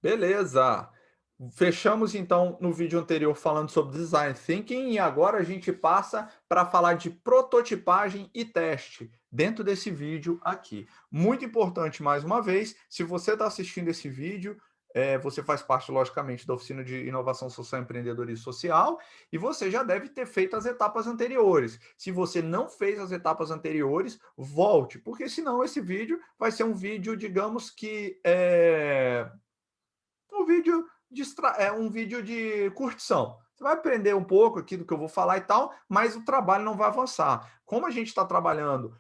Beleza. Fechamos então no vídeo anterior falando sobre design thinking e agora a gente passa para falar de prototipagem e teste dentro desse vídeo aqui. Muito importante mais uma vez, se você está assistindo esse vídeo, você faz parte, logicamente, da oficina de inovação social, empreendedorismo social e você já deve ter feito as etapas anteriores. Se você não fez as etapas anteriores, volte, porque senão esse vídeo vai ser um vídeo, digamos que um vídeo de curtição. Você vai aprender um pouco aqui do que eu vou falar e tal, mas o trabalho não vai avançar. Como a gente está trabalhando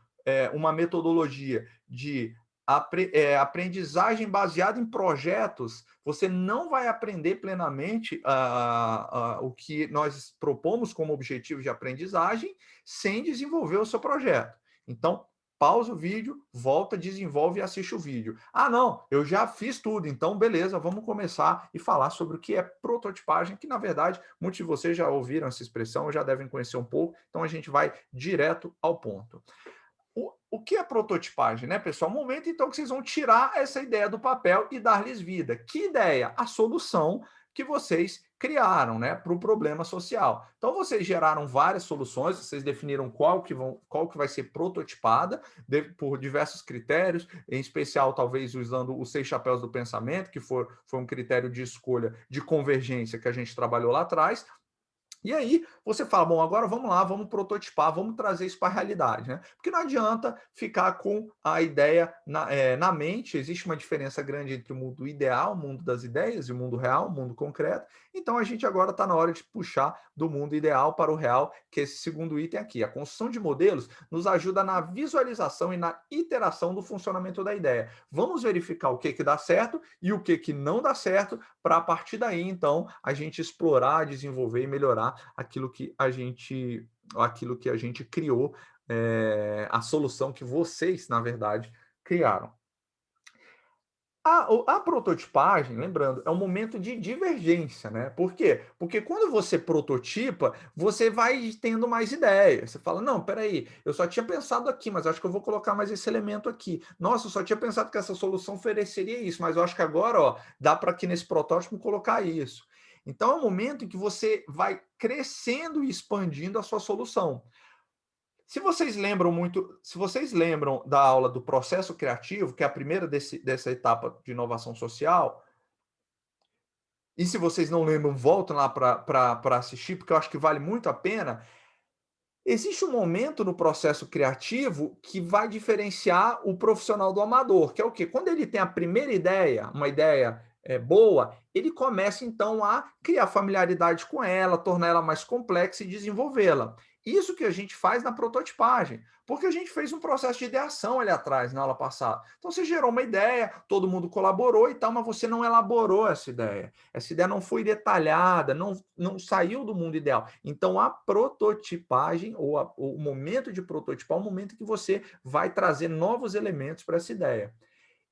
uma metodologia de aprendizagem baseada em projetos, você não vai aprender plenamente o que nós propomos como objetivo de aprendizagem sem desenvolver o seu projeto. Então, pausa o vídeo, volta, desenvolve e assiste o vídeo. Ah, não, eu já fiz tudo, então beleza, vamos começar e falar sobre o que é prototipagem, que na verdade muitos de vocês já ouviram essa expressão, já devem conhecer um pouco, então a gente vai direto ao ponto. O que é prototipagem, né, pessoal? O momento, então, que vocês vão tirar essa ideia do papel e dar-lhes vida. Que ideia? A solução que vocês criaram, né, para o problema social. Então, vocês geraram várias soluções, vocês definiram qual que vai ser prototipada por diversos critérios, em especial, talvez, usando os 6 chapéus do pensamento, que foi um critério de escolha de convergência que a gente trabalhou lá atrás, e aí você fala, bom, agora vamos lá, vamos prototipar, vamos trazer isso para a realidade, né? Porque não adianta ficar com a ideia na mente, existe uma diferença grande entre o mundo ideal, o mundo das ideias, e o mundo real, o mundo concreto. Então a gente agora está na hora de puxar do mundo ideal para o real, que é esse segundo item aqui. A construção de modelos nos ajuda na visualização e na iteração do funcionamento da ideia. Vamos verificar o que dá certo e o que não dá certo, para a partir daí, então, a gente explorar, desenvolver e melhorar aquilo que a gente criou, a solução que vocês, na verdade, criaram. A prototipagem, lembrando, é um momento de divergência, né? Por quê? Porque quando você prototipa, você vai tendo mais ideias. Você fala, não, peraí, eu só tinha pensado aqui, mas acho que eu vou colocar mais esse elemento aqui. Nossa, eu só tinha pensado que essa solução ofereceria isso, mas eu acho que agora, ó, dá para aqui nesse protótipo colocar isso. Então é um momento em que você vai crescendo e expandindo a sua solução. Se vocês lembram da aula do processo criativo, que é a primeira dessa etapa de inovação social, e se vocês não lembram, voltam lá para assistir, porque eu acho que vale muito a pena. Existe um momento no processo criativo que vai diferenciar o profissional do amador, que é o quê? Quando ele tem a primeira ideia, uma ideia boa, ele começa então a criar familiaridade com ela, tornar ela mais complexa e desenvolvê-la. Isso que a gente faz na prototipagem, porque a gente fez um processo de ideação ali atrás, na aula passada. Então você gerou uma ideia, todo mundo colaborou e tal, mas você não elaborou essa ideia. Essa ideia não foi detalhada, não saiu do mundo ideal. Então, a prototipagem, o momento de prototipar, é o momento que você vai trazer novos elementos para essa ideia.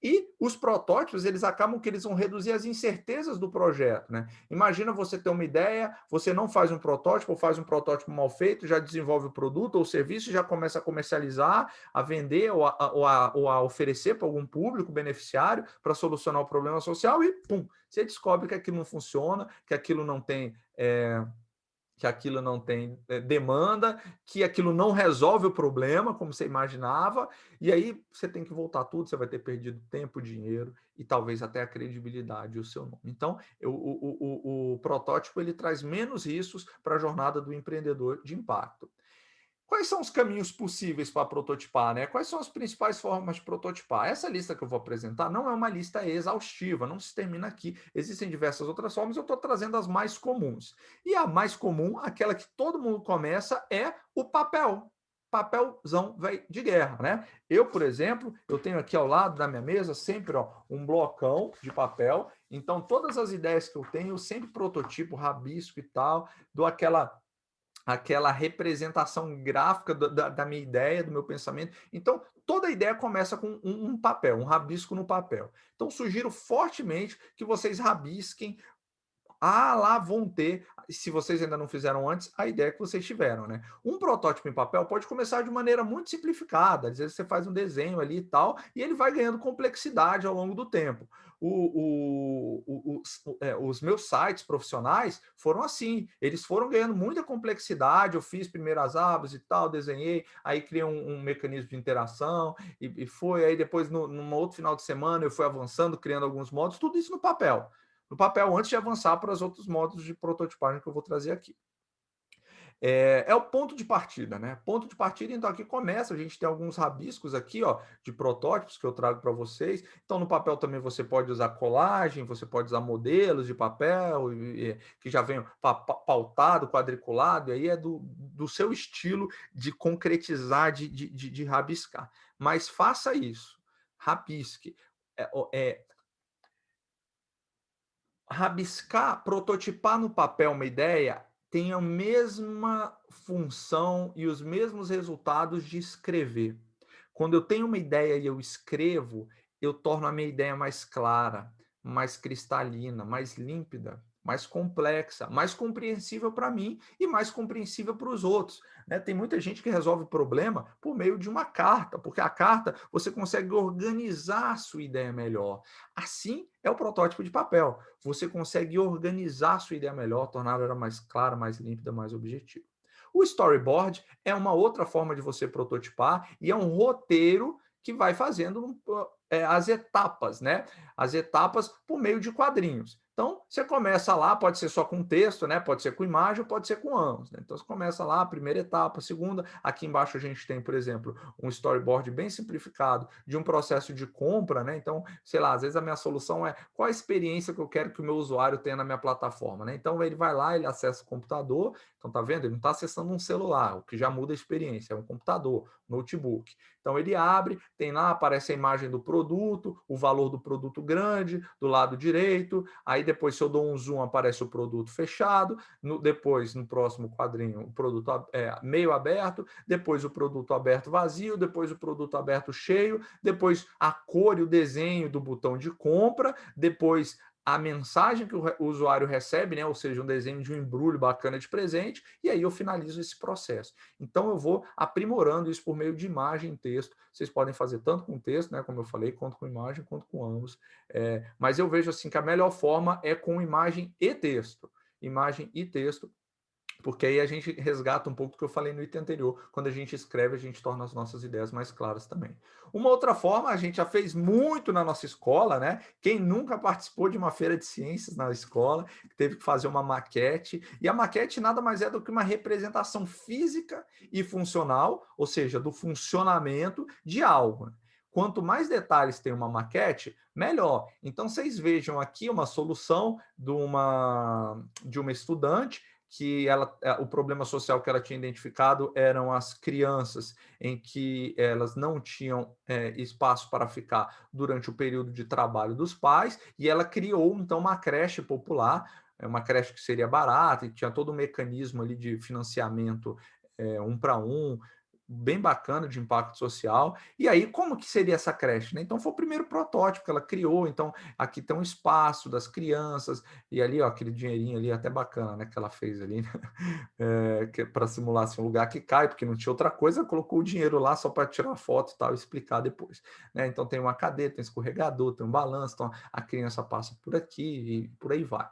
E os protótipos, eles acabam que eles vão reduzir as incertezas do projeto, né? Imagina você ter uma ideia, você não faz um protótipo, ou faz um protótipo mal feito, já desenvolve o produto ou o serviço, já começa a comercializar, a vender ou a oferecer para algum público beneficiário para solucionar o problema social e, pum, você descobre que aquilo não funciona, que aquilo não tem demanda, que aquilo não resolve o problema como você imaginava, e aí você tem que voltar tudo, você vai ter perdido tempo, dinheiro e talvez até a credibilidade e o seu nome. Então, o protótipo ele traz menos riscos para a jornada do empreendedor de impacto. Quais são os caminhos possíveis para prototipar, né? Quais são as principais formas de prototipar? Essa lista que eu vou apresentar não é uma lista exaustiva, não se termina aqui. Existem diversas outras formas, eu estou trazendo as mais comuns. E a mais comum, aquela que todo mundo começa, é o papel. Papelzão velho de guerra, né? Eu, por exemplo, eu tenho aqui ao lado da minha mesa sempre ó, um blocão de papel. Então, todas as ideias que eu tenho, eu sempre prototipo, rabisco e tal, dou aquela representação gráfica da minha ideia, do meu pensamento. Então, toda ideia começa com um papel, um rabisco no papel. Então, sugiro fortemente que vocês rabisquem Ah, lá vão ter, se vocês ainda não fizeram antes, a ideia que vocês tiveram, né? Um protótipo em papel pode começar de maneira muito simplificada, às vezes você faz um desenho ali e tal, e ele vai ganhando complexidade ao longo do tempo. Os meus sites profissionais foram assim, eles foram ganhando muita complexidade, eu fiz primeiro as abas e tal, desenhei, aí criei um mecanismo de interação, e foi, aí depois, num outro final de semana, eu fui avançando, criando alguns modos, tudo isso no papel. No papel, antes de avançar para os outros modos de prototipagem que eu vou trazer aqui. É o ponto de partida, né? Ponto de partida, então aqui começa, a gente tem alguns rabiscos aqui, ó, de protótipos que eu trago para vocês. Então no papel também você pode usar colagem, você pode usar modelos de papel, que já vem pautado, quadriculado, e aí é do seu estilo de concretizar, de rabiscar. Mas faça isso, rabisque. É, rabiscar, prototipar no papel uma ideia tem a mesma função e os mesmos resultados de escrever. Quando eu tenho uma ideia e eu escrevo, eu torno a minha ideia mais clara, mais cristalina, mais límpida, mais complexa, mais compreensível para mim e mais compreensível para os outros, né? Tem muita gente que resolve problema por meio de uma carta, porque a carta você consegue organizar a sua ideia melhor. Assim é o protótipo de papel. Você consegue organizar a sua ideia melhor, tornar ela mais clara, mais límpida, mais objetiva. O storyboard é uma outra forma de você prototipar e é um roteiro que vai fazendo as etapas, né? As etapas por meio de quadrinhos. Então, você começa lá, pode ser só com texto, né? Pode ser com imagem, pode ser com ambos. Né? Então, você começa lá, a primeira etapa, a segunda. Aqui embaixo a gente tem, por exemplo, um storyboard bem simplificado de um processo de compra, né? Então, sei lá, às vezes a minha solução é qual a experiência que eu quero que o meu usuário tenha na minha plataforma, né? Então, ele vai lá, ele acessa o computador. Então, tá vendo? Ele não está acessando um celular, o que já muda a experiência, é um computador, notebook. Então, ele abre, tem lá, aparece a imagem do produto, o valor do produto grande, do lado direito. Aí, depois, se eu dou um zoom, aparece o produto fechado. Depois, no próximo quadrinho, o produto meio aberto. Depois, o produto aberto vazio. Depois, o produto aberto cheio. Depois, a cor e o desenho do botão de compra. Depois, a mensagem que o usuário recebe, né? Ou seja, um desenho de um embrulho bacana de presente, e aí eu finalizo esse processo. Então, eu vou aprimorando isso por meio de imagem e texto. Vocês podem fazer tanto com texto, né, como eu falei, quanto com imagem, quanto com ambos. Mas eu vejo assim que a melhor forma é com imagem e texto. Imagem e texto, porque aí a gente resgata um pouco do que eu falei no item anterior. Quando a gente escreve, a gente torna as nossas ideias mais claras também. Uma outra forma, a gente já fez muito na nossa escola, né? Quem nunca participou de uma feira de ciências na escola, teve que fazer uma maquete, e a maquete nada mais é do que uma representação física e funcional, ou seja, do funcionamento de algo. Quanto mais detalhes tem uma maquete, melhor. Então, vocês vejam aqui uma solução de uma estudante que o problema social que ela tinha identificado eram as crianças em que elas não tinham espaço para ficar durante o período de trabalho dos pais, e ela criou, então, uma creche popular, uma creche que seria barata, e tinha todo um mecanismo ali de financiamento um para um, bem bacana de impacto social. E aí, como que seria essa creche? Né? Então, foi o primeiro protótipo que ela criou. Então, aqui tem um espaço das crianças, e ali, ó, aquele dinheirinho ali, até bacana, né, que ela fez ali, né? Para simular assim, um lugar que cai, porque não tinha outra coisa, colocou o dinheiro lá só para tirar foto e tal, e explicar depois. Né? Então, tem uma cadeira, tem um escorregador, tem um balanço, então a criança passa por aqui e por aí vai.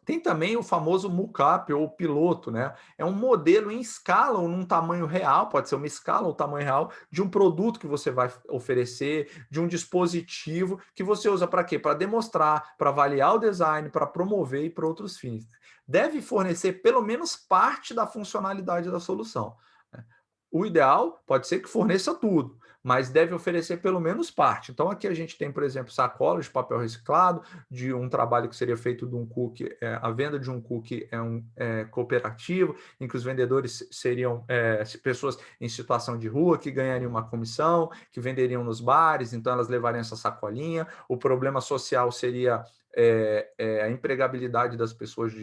Tem também o famoso mockup ou piloto, né? É um modelo em escala ou num tamanho real, pode ser uma escala ou tamanho real, de um produto que você vai oferecer, de um dispositivo que você usa para quê? Para demonstrar, para avaliar o design, para promover e para outros fins. Deve fornecer pelo menos parte da funcionalidade da solução. Né? O ideal pode ser que forneça tudo, mas deve oferecer pelo menos parte. Então, aqui a gente tem, por exemplo, sacolas de papel reciclado, de um trabalho que seria feito de um cookie, a venda de um cookie cooperativo, em que os vendedores seriam pessoas em situação de rua que ganhariam uma comissão, que venderiam nos bares, então elas levariam essa sacolinha. O problema social seria a empregabilidade das pessoas,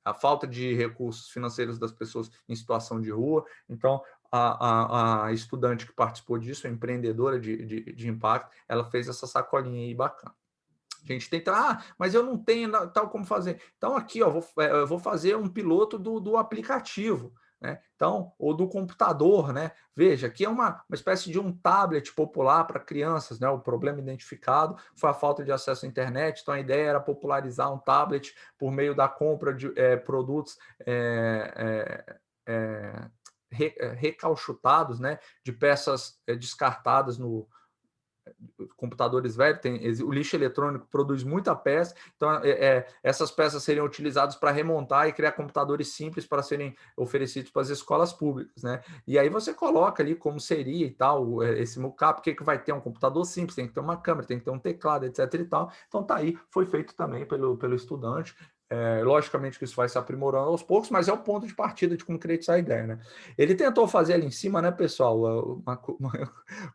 a falta de recursos financeiros das pessoas em situação de rua. Então, a estudante que participou disso, a empreendedora de impacto, ela fez essa sacolinha aí bacana. A gente tenta, mas eu não tenho tal como fazer. Então, aqui, ó, eu vou fazer um piloto do aplicativo, né? Então, ou do computador, né? Veja, aqui é uma espécie de um tablet popular para crianças, né? O problema identificado foi a falta de acesso à internet, então a ideia era popularizar um tablet por meio da compra de produtos recauchutados, né? De peças descartadas no computadores velhos, o lixo eletrônico produz muita peça, então essas peças seriam utilizadas para remontar e criar computadores simples para serem oferecidos para as escolas públicas, né? E aí você coloca ali como seria e tal, esse mockup, que vai ter um computador simples, tem que ter uma câmera, tem que ter um teclado, etc e tal. Então tá aí, foi feito também pelo estudante. Logicamente que isso vai se aprimorando aos poucos, mas é o ponto de partida de concretizar a ideia, né? Ele tentou fazer ali em cima, né, pessoal? Uma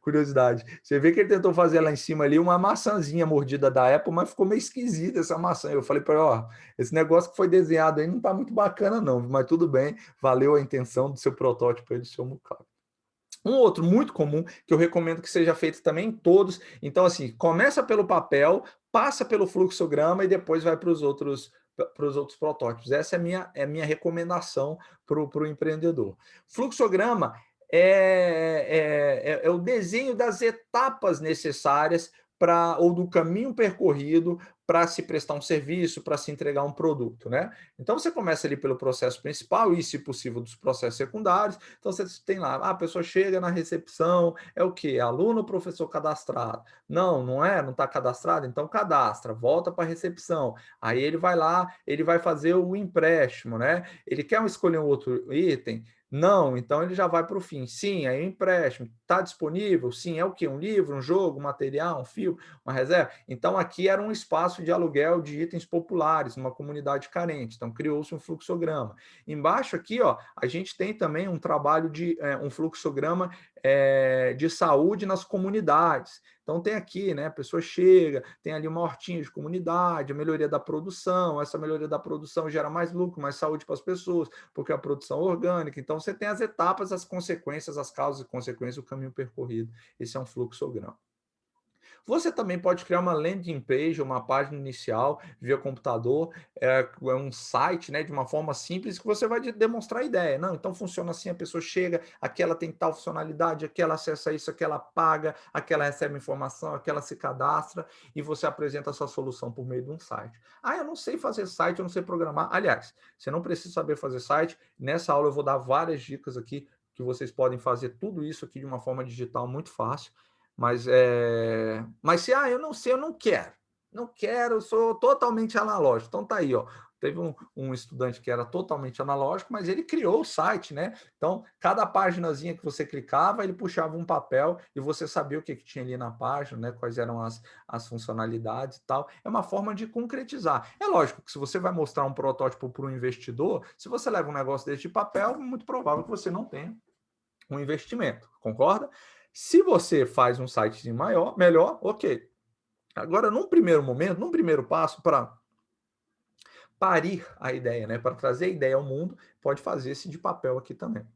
curiosidade. Você vê que ele tentou fazer lá em cima ali uma maçãzinha mordida da Apple, mas ficou meio esquisita essa maçã. Eu falei para ele, ó, esse negócio que foi desenhado aí não tá muito bacana não, mas tudo bem, valeu a intenção do seu protótipo aí, do seu mockup. Um outro muito comum, que eu recomendo que seja feito também em todos. Então, assim, começa pelo papel, passa pelo fluxograma e depois vai para os outros protótipos. Essa é a minha recomendação para o empreendedor. Fluxograma é o desenho das etapas necessárias ou do caminho percorrido para se prestar um serviço, para se entregar um produto, né? Então você começa ali pelo processo principal e, se possível, dos processos secundários. Então você tem lá, a pessoa chega na recepção, é o quê? Aluno ou professor cadastrado? Não, não é, não está cadastrado, então cadastra, volta para a recepção. Aí ele vai lá, ele vai fazer o empréstimo, né? Ele quer escolher um outro item? Não, então ele já vai para o fim. Sim, aí o empréstimo está disponível? Sim, é o quê? Um livro, um jogo, um material, um filme, uma reserva? Então aqui era um espaço de aluguel de itens populares, numa comunidade carente. Então criou-se um fluxograma. Embaixo aqui, ó, a gente tem também um trabalho de um fluxograma de saúde nas comunidades. Então tem aqui, né? A pessoa chega, tem ali uma hortinha de comunidade, a melhoria da produção, essa melhoria da produção gera mais lucro, mais saúde para as pessoas, porque a produção é orgânica. Então você tem as etapas, as consequências, as causas e consequências, o caminho percorrido. Esse é um fluxograma. Você também pode criar uma landing page, uma página inicial via computador, um site, né, de uma forma simples que você vai demonstrar a ideia. Não, então funciona assim, a pessoa chega, aquela tem tal funcionalidade, aquela acessa isso, aquela paga, aquela recebe informação, aquela se cadastra e você apresenta a sua solução por meio de um site. Eu não sei fazer site, eu não sei programar. Aliás, você não precisa saber fazer site. Nessa aula eu vou dar várias dicas aqui que vocês podem fazer tudo isso aqui de uma forma digital muito fácil. Mas se eu não sei, eu não quero, eu sou totalmente analógico. Então tá aí, ó. Teve um estudante que era totalmente analógico, mas ele criou o site, né? Então, cada paginazinha que você clicava, ele puxava um papel e você sabia o que tinha ali na página, né? Quais eram as funcionalidades e tal. É uma forma de concretizar. É lógico que se você vai mostrar um protótipo para um investidor, se você leva um negócio desse de papel, é muito provável que você não tenha um investimento, concorda? Se você faz um site melhor, ok. Agora, num primeiro momento, num primeiro passo, para parir a ideia, né, para trazer a ideia ao mundo, pode fazer esse de papel aqui também.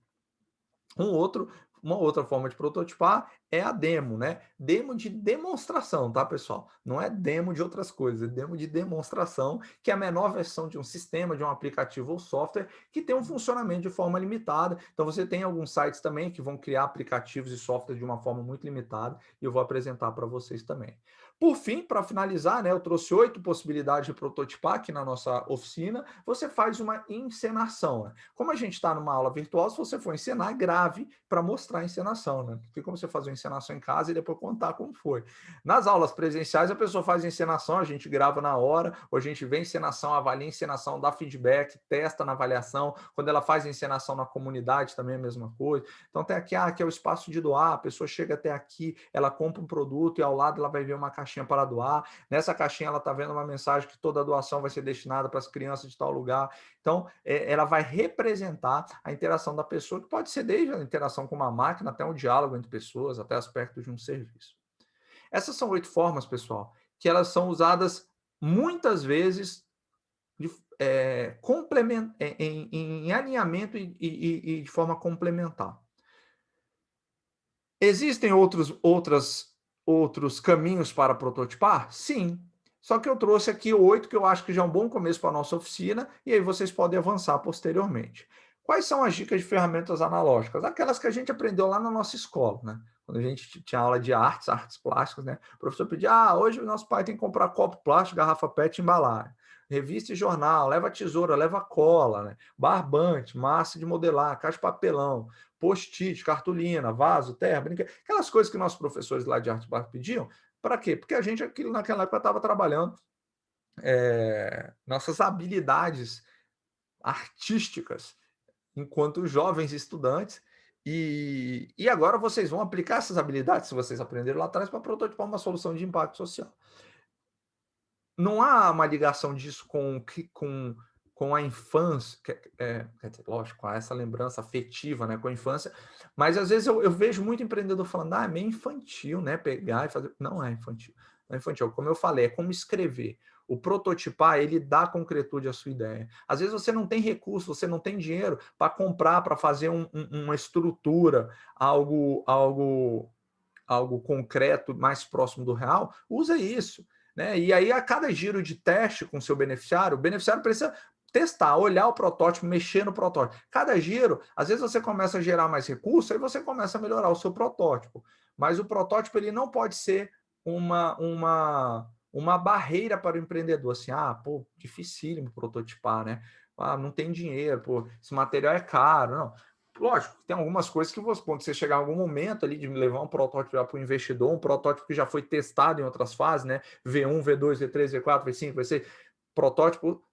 Uma outra forma de prototipar é a demo, né? Demo de demonstração, tá, pessoal? Não é demo de outras coisas, é demo de demonstração, que é a menor versão de um sistema, de um aplicativo ou software que tem um funcionamento de forma limitada. Então, você tem alguns sites também que vão criar aplicativos e software de uma forma muito limitada, e eu vou apresentar para vocês também. Por fim, para finalizar, né, eu trouxe 8 possibilidades de prototipar aqui na nossa oficina. Você faz uma encenação, né? Como a gente está numa aula virtual, se você for encenar, grave para mostrar a encenação, né? Porque como você faz uma encenação em casa e depois contar como foi. Nas aulas presenciais, a pessoa faz a encenação, a gente grava na hora, ou a gente vê a encenação, avalia a encenação, dá feedback, testa na avaliação. Quando ela faz a encenação na comunidade, também é a mesma coisa. Então tem aqui, aqui é o espaço de doar, a pessoa chega até aqui, ela compra um produto e ao lado ela vai ver uma caixinha para doar. Nessa caixinha ela está vendo uma mensagem que toda a doação vai ser destinada para as crianças de tal lugar. Então, ela vai representar a interação da pessoa, que pode ser desde a interação com uma máquina até um diálogo entre pessoas, até aspectos de um serviço. Essas são 8 formas, pessoal, que elas são usadas muitas vezes em alinhamento e de forma complementar. Existem outros caminhos para prototipar? Sim. Só que eu trouxe aqui 8, que eu acho que já é um bom começo para a nossa oficina, e aí vocês podem avançar posteriormente. Quais são as dicas de ferramentas analógicas? Aquelas que a gente aprendeu lá na nossa escola, né? Quando a gente tinha aula de artes plásticas, né? O professor pedia, hoje o nosso pai tem que comprar copo plástico, garrafa PET e embalagem. Revista e jornal, leva tesoura, leva cola, né? Barbante, massa de modelar, caixa de papelão, post-it, cartolina, vaso, terra, brinquedo. Aquelas coisas que nossos professores lá de artes plásticas pediam. Para quê? Porque a gente, aquilo naquela época, estava trabalhando nossas habilidades artísticas enquanto jovens estudantes. E agora vocês vão aplicar essas habilidades, se vocês aprenderam lá atrás, para prototipar uma solução de impacto social. Não há uma ligação disso com a infância, quer dizer, lógico, com essa lembrança afetiva, né, com a infância, mas às vezes eu vejo muito empreendedor falando, é meio infantil, né, pegar e fazer. Não é infantil. Não é infantil. Como eu falei, é como escrever. O prototipar, ele dá concretude à sua ideia. Às vezes você não tem recurso, você não tem dinheiro para comprar, para fazer uma estrutura, algo concreto, mais próximo do real, usa isso. Né? E aí, a cada giro de teste com seu beneficiário, o beneficiário precisa testar, olhar o protótipo, mexer no protótipo. Cada giro, às vezes você começa a gerar mais recursos, aí você começa a melhorar o seu protótipo. Mas o protótipo ele não pode ser uma barreira para o empreendedor. Assim, pô, dificílimo prototipar, né? Não tem dinheiro, pô, esse material é caro. Não. Lógico, tem algumas coisas que você, quando você chegar em algum momento ali de levar um protótipo para o investidor, um protótipo que já foi testado em outras fases, né? V1, V2, V3, V4, V5, V6, protótipo,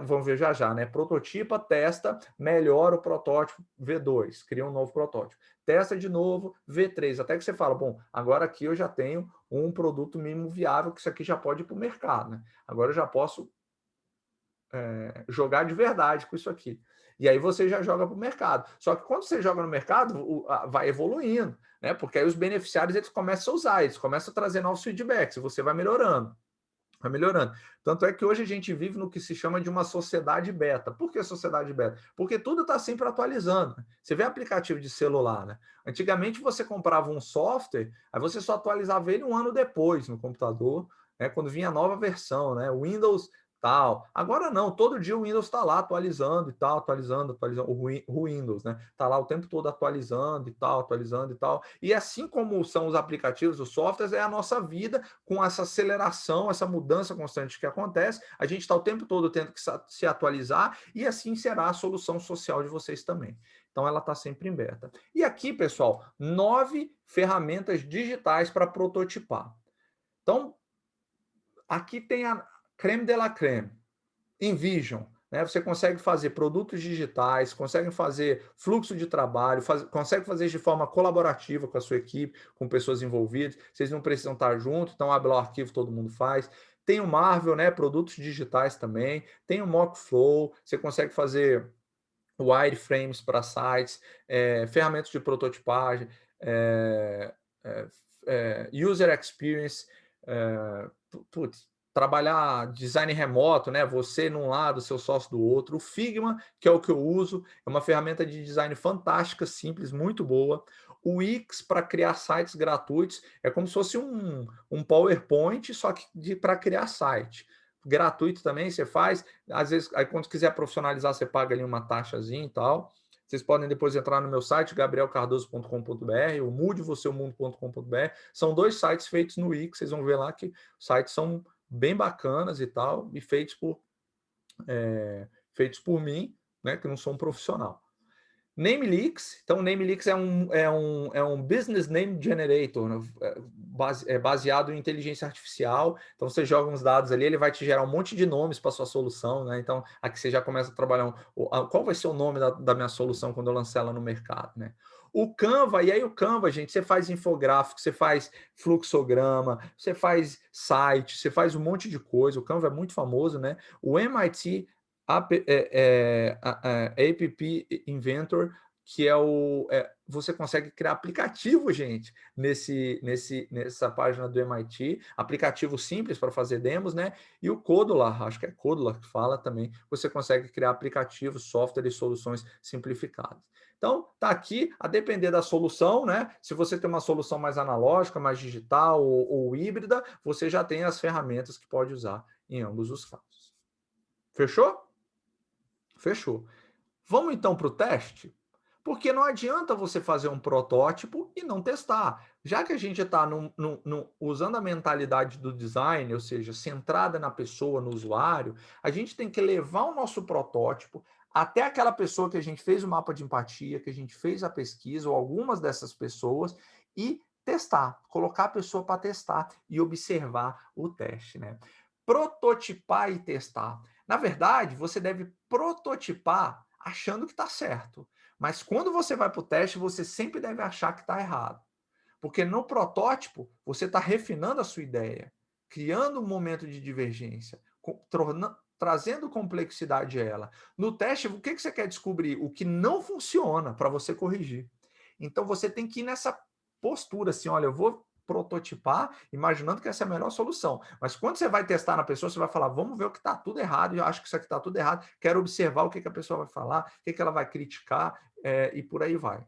vamos ver já, né? Prototipa, testa, melhora o protótipo, V2, cria um novo protótipo. Testa de novo, V3, até que você fala, bom, agora aqui eu já tenho um produto mínimo viável, que isso aqui já pode ir para o mercado, né? Agora eu já posso jogar de verdade com isso aqui. E aí você já joga para o mercado. Só que quando você joga no mercado, vai evoluindo, né? Porque aí os beneficiários eles começam a usar, eles começam a trazer novos feedbacks, e você vai melhorando. Vai melhorando. Tanto é que hoje a gente vive no que se chama de uma sociedade beta. Por que sociedade beta? Porque tudo está sempre atualizando. Você vê aplicativo de celular, né? Antigamente você comprava um software, aí você só atualizava ele um ano depois no computador, né? Quando vinha a nova versão, né? Windows tal. Agora não, todo dia o Windows está lá atualizando e tal, atualizando. O Windows, né? Está lá o tempo todo atualizando e tal, atualizando e tal. E assim como são os aplicativos, os softwares, é a nossa vida com essa aceleração, essa mudança constante que acontece. A gente está o tempo todo tendo que se atualizar e assim será a solução social de vocês também. Então ela está sempre em beta. E aqui, pessoal, 9 ferramentas digitais para prototipar. Então, aqui tem a creme de la creme, InVision. Né? Você consegue fazer produtos digitais, consegue fazer fluxo de trabalho, consegue fazer de forma colaborativa com a sua equipe, com pessoas envolvidas. Vocês não precisam estar juntos, então abre lá o arquivo, todo mundo faz. Tem o Marvel, né? Produtos digitais também. Tem o Mockflow, você consegue fazer wireframes para sites, ferramentas de prototipagem, user experience, trabalhar design remoto, né? Você num lado, seu sócio do outro. O Figma, que é o que eu uso, é uma ferramenta de design fantástica, simples, muito boa. O Wix para criar sites gratuitos é como se fosse um PowerPoint, só que para criar site. Gratuito também, você faz. Às vezes, aí quando quiser profissionalizar, você paga ali uma taxazinha e tal. Vocês podem depois entrar no meu site, gabrielcardoso.com.br, ou mudevoseumundo.com.br. São 2 sites feitos no Wix, vocês vão ver lá que os sites são bem bacanas e tal, e feitos por mim, né, que não sou um profissional. Namelix, então Namelix é um business name generator, né? Baseado em inteligência artificial. Então você joga uns dados ali, ele vai te gerar um monte de nomes para sua solução, né? Então aqui você já começa a trabalhar qual vai ser o nome da minha solução quando eu lançar ela no mercado, né? O Canva, e aí o Canva, gente, você faz infográfico, você faz fluxograma, você faz site, você faz um monte de coisa. O Canva é muito famoso, né? O MIT App Inventor, que é você consegue criar aplicativo, gente, nessa página do MIT, aplicativo simples para fazer demos, né? E o Codular, acho que é Codular que fala também, você consegue criar aplicativos, software e soluções simplificadas. Então, tá aqui, a depender da solução, né? Se você tem uma solução mais analógica, mais digital ou híbrida, você já tem as ferramentas que pode usar em ambos os casos. Fechou? Fechou. Vamos então para o teste? Porque não adianta você fazer um protótipo e não testar. Já que a gente está usando a mentalidade do design, ou seja, centrada na pessoa, no usuário, a gente tem que levar o nosso protótipo até aquela pessoa que a gente fez o mapa de empatia, que a gente fez a pesquisa, ou algumas dessas pessoas, e testar, colocar a pessoa para testar e observar o teste, né? Prototipar e testar. Na verdade, você deve prototipar achando que está certo. Mas quando você vai para o teste, você sempre deve achar que está errado. Porque no protótipo, você está refinando a sua ideia, criando um momento de divergência, trazendo complexidade a ela. No teste, o que você quer descobrir? O que não funciona para você corrigir. Então, você tem que ir nessa postura, assim, olha, eu vou prototipar, imaginando que essa é a melhor solução. Mas quando você vai testar na pessoa, você vai falar, vamos ver o que está tudo errado, eu acho que isso aqui está tudo errado, quero observar o que a pessoa vai falar, o que ela vai criticar, e por aí vai.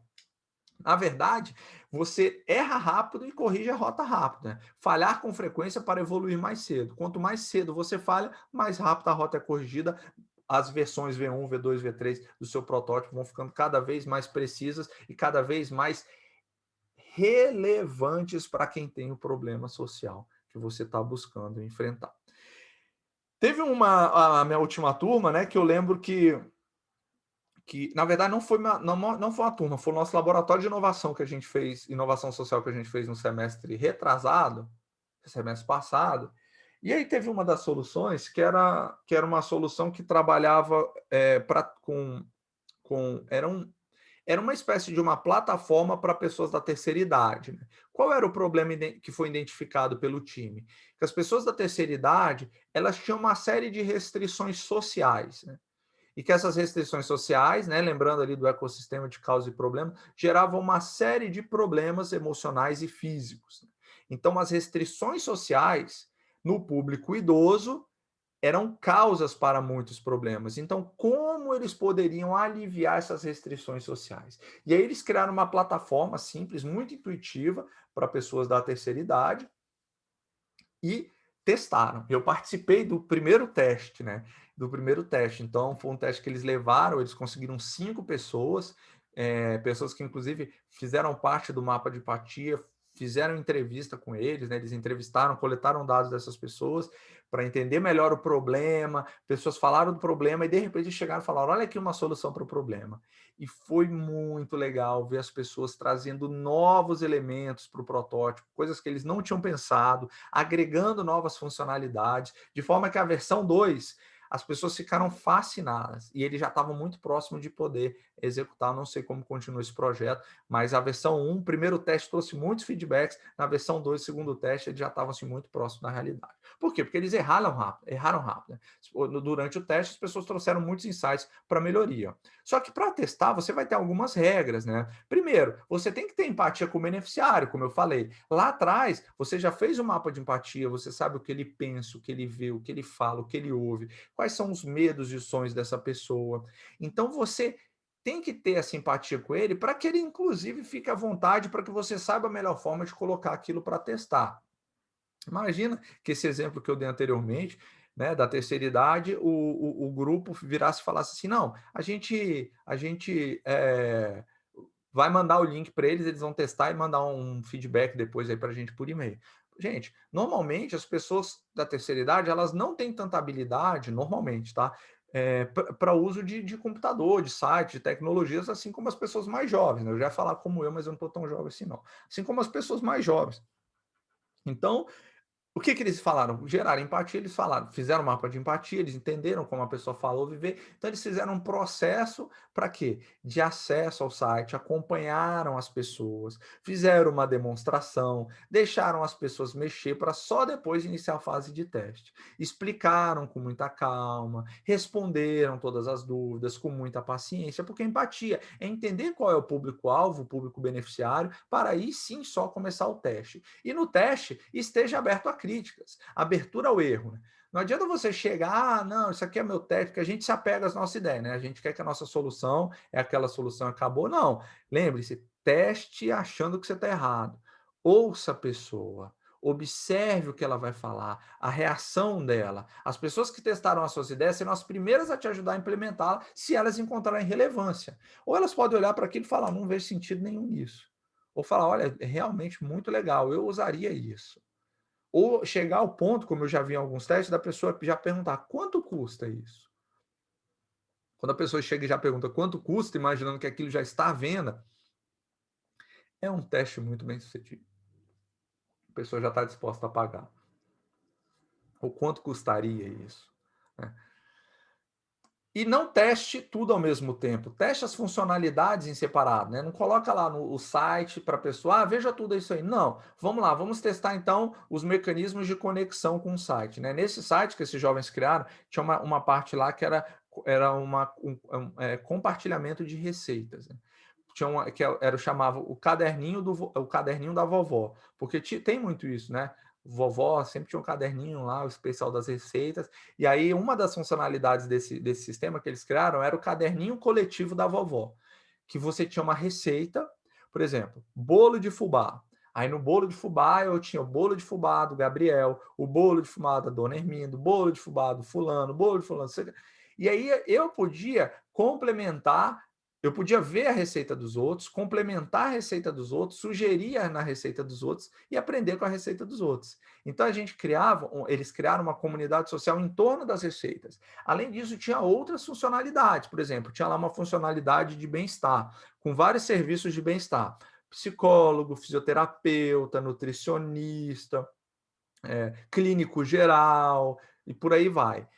Na verdade, você erra rápido e corrige a rota rápida. Falhar com frequência para evoluir mais cedo. Quanto mais cedo você falha, mais rápido a rota é corrigida. As versões V1, V2, V3 do seu protótipo vão ficando cada vez mais precisas e cada vez mais relevantes para quem tem o problema social que você está buscando enfrentar. Teve a minha última turma, né, que eu lembro que na verdade não foi uma turma, foi o nosso laboratório de inovação que a gente fez, inovação social que a gente fez no semestre retrasado, semestre passado, e aí teve uma das soluções que era uma solução que trabalhava era uma espécie de uma plataforma para pessoas da terceira idade. Né? Qual era o problema que foi identificado pelo time? Que as pessoas da terceira idade elas tinham uma série de restrições sociais, né? E que essas restrições sociais, né, lembrando ali do ecossistema de causa e problema, geravam uma série de problemas emocionais e físicos. Então, as restrições sociais no público idoso eram causas para muitos problemas. Então, como eles poderiam aliviar essas restrições sociais? E aí eles criaram uma plataforma simples, muito intuitiva para pessoas da terceira idade e testaram. Eu participei do primeiro teste, né? Do primeiro teste. Então, foi um teste que eles levaram, eles conseguiram 5 pessoas, pessoas que, inclusive, fizeram parte do mapa de empatia, fizeram entrevista com eles, né? Eles entrevistaram, coletaram dados dessas pessoas para entender melhor o problema. Pessoas falaram do problema e, de repente, chegaram e falaram: olha aqui uma solução para o problema. E foi muito legal ver as pessoas trazendo novos elementos para o protótipo, coisas que eles não tinham pensado, agregando novas funcionalidades, de forma que a versão 2, as pessoas ficaram fascinadas e eles já estavam muito próximos de poder executar. Não sei como continua esse projeto, mas a versão 1, o primeiro teste trouxe muitos feedbacks, na versão 2, o segundo teste, eles já estavam assim, muito próximos da realidade. Por quê? Porque eles erraram rápido. Né? Durante o teste, as pessoas trouxeram muitos insights para melhoria. Só que para testar, você vai ter algumas regras, né? Primeiro, você tem que ter empatia com o beneficiário, como eu falei. Lá atrás, você já fez um mapa de empatia, você sabe o que ele pensa, o que ele vê, o que ele fala, o que ele ouve, quais são os medos e sonhos dessa pessoa. Então, você tem que ter essa empatia com ele para que ele, inclusive, fique à vontade, para que você saiba a melhor forma de colocar aquilo para testar. Imagina que esse exemplo que eu dei anteriormente, né, da terceira idade, o grupo virasse e falasse assim, não, a gente vai mandar o link para eles, eles vão testar e mandar um feedback depois aí para a gente por e-mail. Gente, normalmente as pessoas da terceira idade, elas não têm tanta habilidade, normalmente, tá? Para uso de computador, de site, de tecnologias, assim como as pessoas mais jovens. Né? Eu já ia falar como eu, mas eu não estou tão jovem assim, não. Assim como as pessoas mais jovens. Então, O que que eles falaram? Geraram empatia, eles falaram, fizeram um mapa de empatia, eles entenderam como a pessoa falou viver, então eles fizeram um processo para quê? De acesso ao site, acompanharam as pessoas, fizeram uma demonstração, deixaram as pessoas mexer para só depois iniciar a fase de teste. Explicaram com muita calma, responderam todas as dúvidas com muita paciência, porque empatia é entender qual é o público-alvo, o público beneficiário, para aí sim só começar o teste. E no teste, esteja aberto a críticas, abertura ao erro. Né? Não adianta você chegar, não, isso aqui é meu teste, porque a gente se apega às nossas ideias, né? A gente quer que a nossa solução é aquela solução acabou. Não, lembre-se, teste achando que você está errado. Ouça a pessoa, observe o que ela vai falar, a reação dela. As pessoas que testaram as suas ideias serão as primeiras a te ajudar a implementá-la se elas encontrarem relevância. Ou elas podem olhar para aquilo e falar, não vejo sentido nenhum nisso. Ou falar, olha, é realmente muito legal, eu usaria isso. Ou chegar ao ponto, como eu já vi em alguns testes, da pessoa já perguntar, quanto custa isso? Quando a pessoa chega e já pergunta quanto custa, imaginando que aquilo já está à venda, é um teste muito bem sucedido. A pessoa já está disposta a pagar. Ou quanto custaria isso? Né? E não teste tudo ao mesmo tempo. Teste as funcionalidades em separado, né? Não coloca lá no site para a pessoa, veja tudo isso aí. Não, vamos lá, vamos testar então os mecanismos de conexão com o site, né? Nesse site que esses jovens criaram, tinha uma parte lá que era compartilhamento de receitas. Né? Tinha que era chamava o caderninho da vovó, porque tem muito isso, né? Vovó sempre tinha um caderninho lá, o especial das receitas, e aí uma das funcionalidades desse sistema que eles criaram era o caderninho coletivo da vovó, que você tinha uma receita, por exemplo, bolo de fubá. Aí no bolo de fubá eu tinha o bolo de fubá do Gabriel, o bolo de fubá da Dona Herminda, o bolo de fubá do fulano, o bolo de fulano. E aí eu podia complementar, eu podia ver a receita dos outros, complementar a receita dos outros, sugerir na receita dos outros e aprender com a receita dos outros. Então a gente eles criaram uma comunidade social em torno das receitas. Além disso, tinha outras funcionalidades. Por exemplo, tinha lá uma funcionalidade de bem-estar, com vários serviços de bem-estar. Psicólogo, fisioterapeuta, nutricionista, clínico geral, e por aí vai.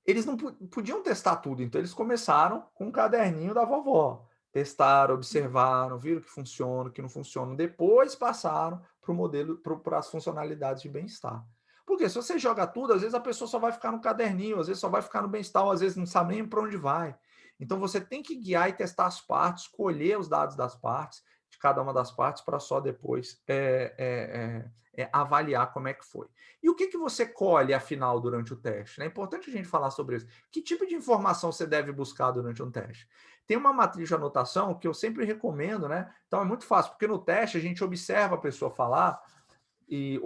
Eles não podiam testar tudo, então eles começaram com um caderninho da vovó. Testaram, observaram, viram que funciona, que não funciona. Depois passaram para o modelo, para as funcionalidades de bem-estar. Porque se você joga tudo, às vezes a pessoa só vai ficar no caderninho, às vezes só vai ficar no bem-estar, às vezes não sabe nem para onde vai. Então você tem que guiar e testar as partes, escolher os dados das partes, de cada uma das partes, para só depois avaliar como é que foi. E o que você colhe, afinal, durante o teste? É importante a gente falar sobre isso. Que tipo de informação você deve buscar durante um teste? Tem uma matriz de anotação que eu sempre recomendo, né? Então é muito fácil, porque no teste a gente observa a pessoa falar e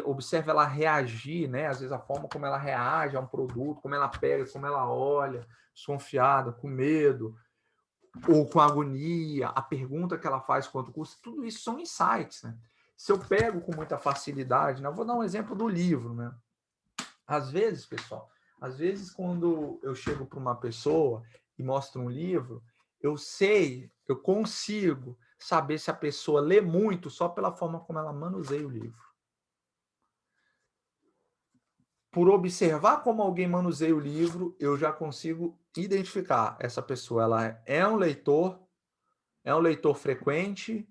observa ela reagir, né? Às vezes a forma como ela reage a um produto, como ela pega, como ela olha, desconfiada, com medo, ou com agonia, a pergunta que ela faz quanto custa, tudo isso são insights, né? Se eu pego com muita facilidade, né? Eu vou dar um exemplo do livro, né? Às vezes, pessoal, às vezes quando eu chego para uma pessoa e mostro um livro, eu consigo saber se a pessoa lê muito só pela forma como ela manuseia o livro. Por observar como alguém manuseia o livro, eu já consigo identificar essa pessoa. Ela é um leitor frequente,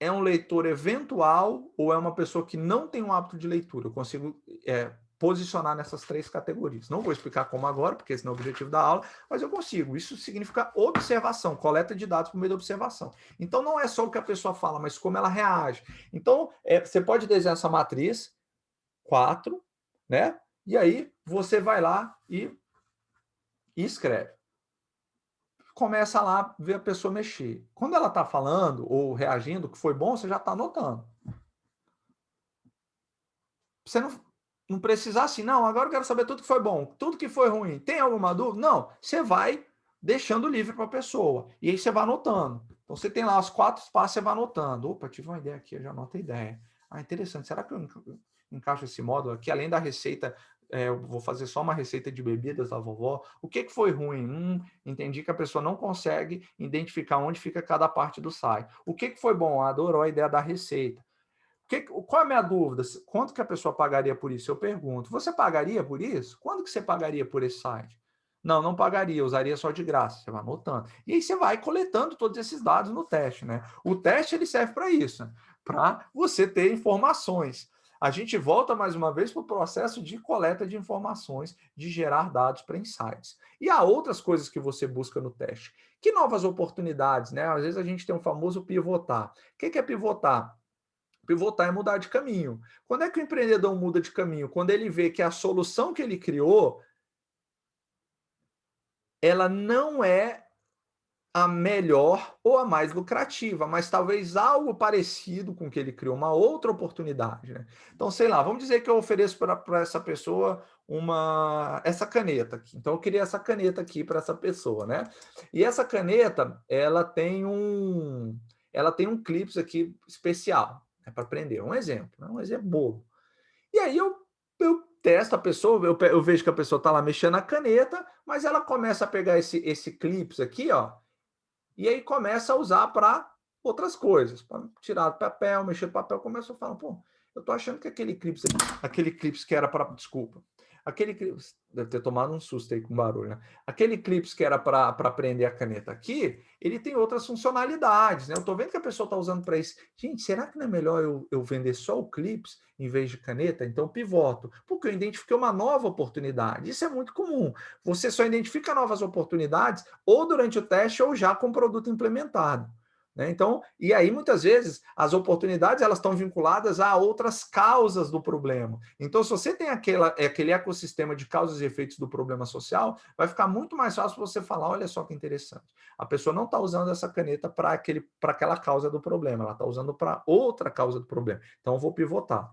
é um leitor eventual ou é uma pessoa que não tem um hábito de leitura? Eu consigo posicionar nessas três categorias. Não vou explicar como agora, porque esse não é o objetivo da aula, mas eu consigo. Isso significa observação, coleta de dados por meio da observação. Então, não é só o que a pessoa fala, mas como ela reage. Então, você pode desenhar essa matriz, 4, né? E aí, você vai lá e escreve. Começa lá a ver a pessoa mexer. Quando ela está falando ou reagindo, que foi bom, você já está anotando. Você não precisa assim, não, agora eu quero saber tudo que foi bom, tudo que foi ruim. Tem alguma dúvida? Não, você vai deixando livre para a pessoa. E aí você vai anotando. Então você tem lá os 4 passos, você vai anotando. Opa, tive uma ideia aqui, eu já anoto a ideia. Ah, interessante. Será que eu encaixo esse módulo aqui? Além da receita, eu vou fazer só uma receita de bebidas da vovó. O que foi ruim? Entendi que a pessoa não consegue identificar onde fica cada parte do site. O que foi bom? Adorou a ideia da receita. Qual é a minha dúvida? Quanto que a pessoa pagaria por isso? Eu pergunto. Você pagaria por isso? Quando que você pagaria por esse site? Não, não pagaria, usaria só de graça. Você vai anotando. E aí você vai coletando todos esses dados no teste, né? O teste ele serve para isso, né? Para você ter informações. A gente volta mais uma vez para o processo de coleta de informações, de gerar dados para insights. E há outras coisas que você busca no teste. Que novas oportunidades, né? Às vezes a gente tem um famoso pivotar. O que é pivotar? Pivotar é mudar de caminho. Quando é que o empreendedor muda de caminho? Quando ele vê que a solução que ele criou, ela não é a melhor ou a mais lucrativa, mas talvez algo parecido com o que ele criou, uma outra oportunidade, né? Então, sei lá, vamos dizer que eu ofereço para essa pessoa essa caneta aqui. Então, eu queria essa caneta aqui para essa pessoa, né? E essa caneta, ela tem um clips aqui especial, né, para aprender. Um exemplo, né? Um exemplo bobo. E aí eu testo a pessoa, eu vejo que a pessoa está lá mexendo na caneta, mas ela começa a pegar esse clips aqui, ó, e aí começa a usar para outras coisas, para tirar do papel, mexer no papel, começa a falar, pô, eu tô achando que aquele clips que era para, desculpa, aquele clips, deve ter tomado um susto aí com barulho, né? Aquele clips que era para prender a caneta aqui, ele tem outras funcionalidades, né? Eu tô vendo que a pessoa tá usando para isso. Gente, será que não é melhor eu vender só o clips em vez de caneta? Então pivoto, porque eu identifiquei uma nova oportunidade. Isso é muito comum. Você só identifica novas oportunidades ou durante o teste ou já com o produto implementado, né? Então, e aí muitas vezes as oportunidades elas estão vinculadas a outras causas do problema. Então, se você tem aquele ecossistema de causas e efeitos do problema social, vai ficar muito mais fácil você falar, olha só que interessante. A pessoa não está usando essa caneta para aquela causa do problema, ela está usando para outra causa do problema. Então, eu vou pivotar.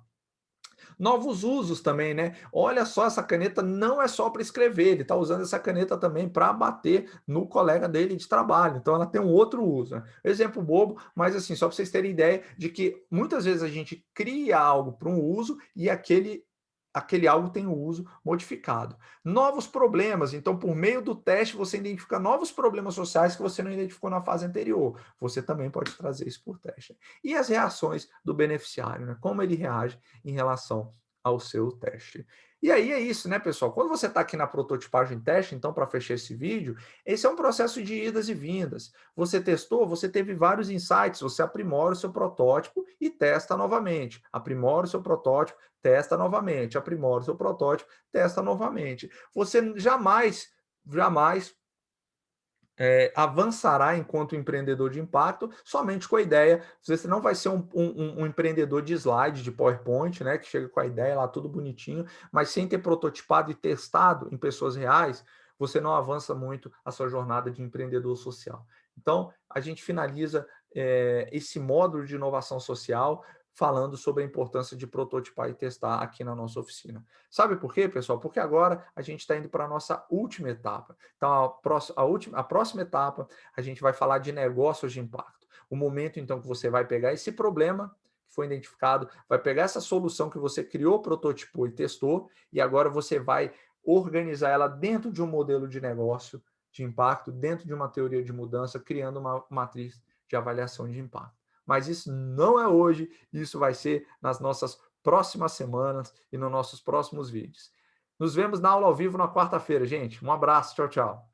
Novos usos também, né? Olha só, essa caneta não é só para escrever, ele está usando essa caneta também para bater no colega dele de trabalho. Então, ela tem um outro uso, né? Exemplo bobo, mas assim, só para vocês terem ideia de que muitas vezes a gente cria algo para um uso e aquele algo tem o uso modificado. Novos problemas, então por meio do teste você identifica novos problemas sociais que você não identificou na fase anterior. Você também pode trazer isso por teste. E as reações do beneficiário, né? Como ele reage em relação ao seu teste. E aí é isso, né, pessoal? Quando você está aqui na prototipagem teste, então, para fechar esse vídeo, esse é um processo de idas e vindas. Você testou, você teve vários insights, você aprimora o seu protótipo e testa novamente. Aprimora o seu protótipo, testa novamente. Aprimora o seu protótipo, testa novamente. Você jamais avançará enquanto empreendedor de impacto somente com a ideia. Você não vai ser um empreendedor de slide, de PowerPoint, né, que chega com a ideia lá tudo bonitinho, mas sem ter prototipado e testado em pessoas reais, você não avança muito a sua jornada de empreendedor social. Então, a gente finaliza esse módulo de inovação social falando sobre a importância de prototipar e testar aqui na nossa oficina. Sabe por quê, pessoal? Porque agora a gente está indo para a nossa última etapa. Então, a próxima etapa, a gente vai falar de negócios de impacto. O momento, então, que você vai pegar esse problema que foi identificado, vai pegar essa solução que você criou, prototipou e testou, e agora você vai organizar ela dentro de um modelo de negócio de impacto, dentro de uma teoria de mudança, criando uma matriz de avaliação de impacto. Mas isso não é hoje, isso vai ser nas nossas próximas semanas e nos nossos próximos vídeos. Nos vemos na aula ao vivo na quarta-feira, gente. Um abraço, tchau, tchau.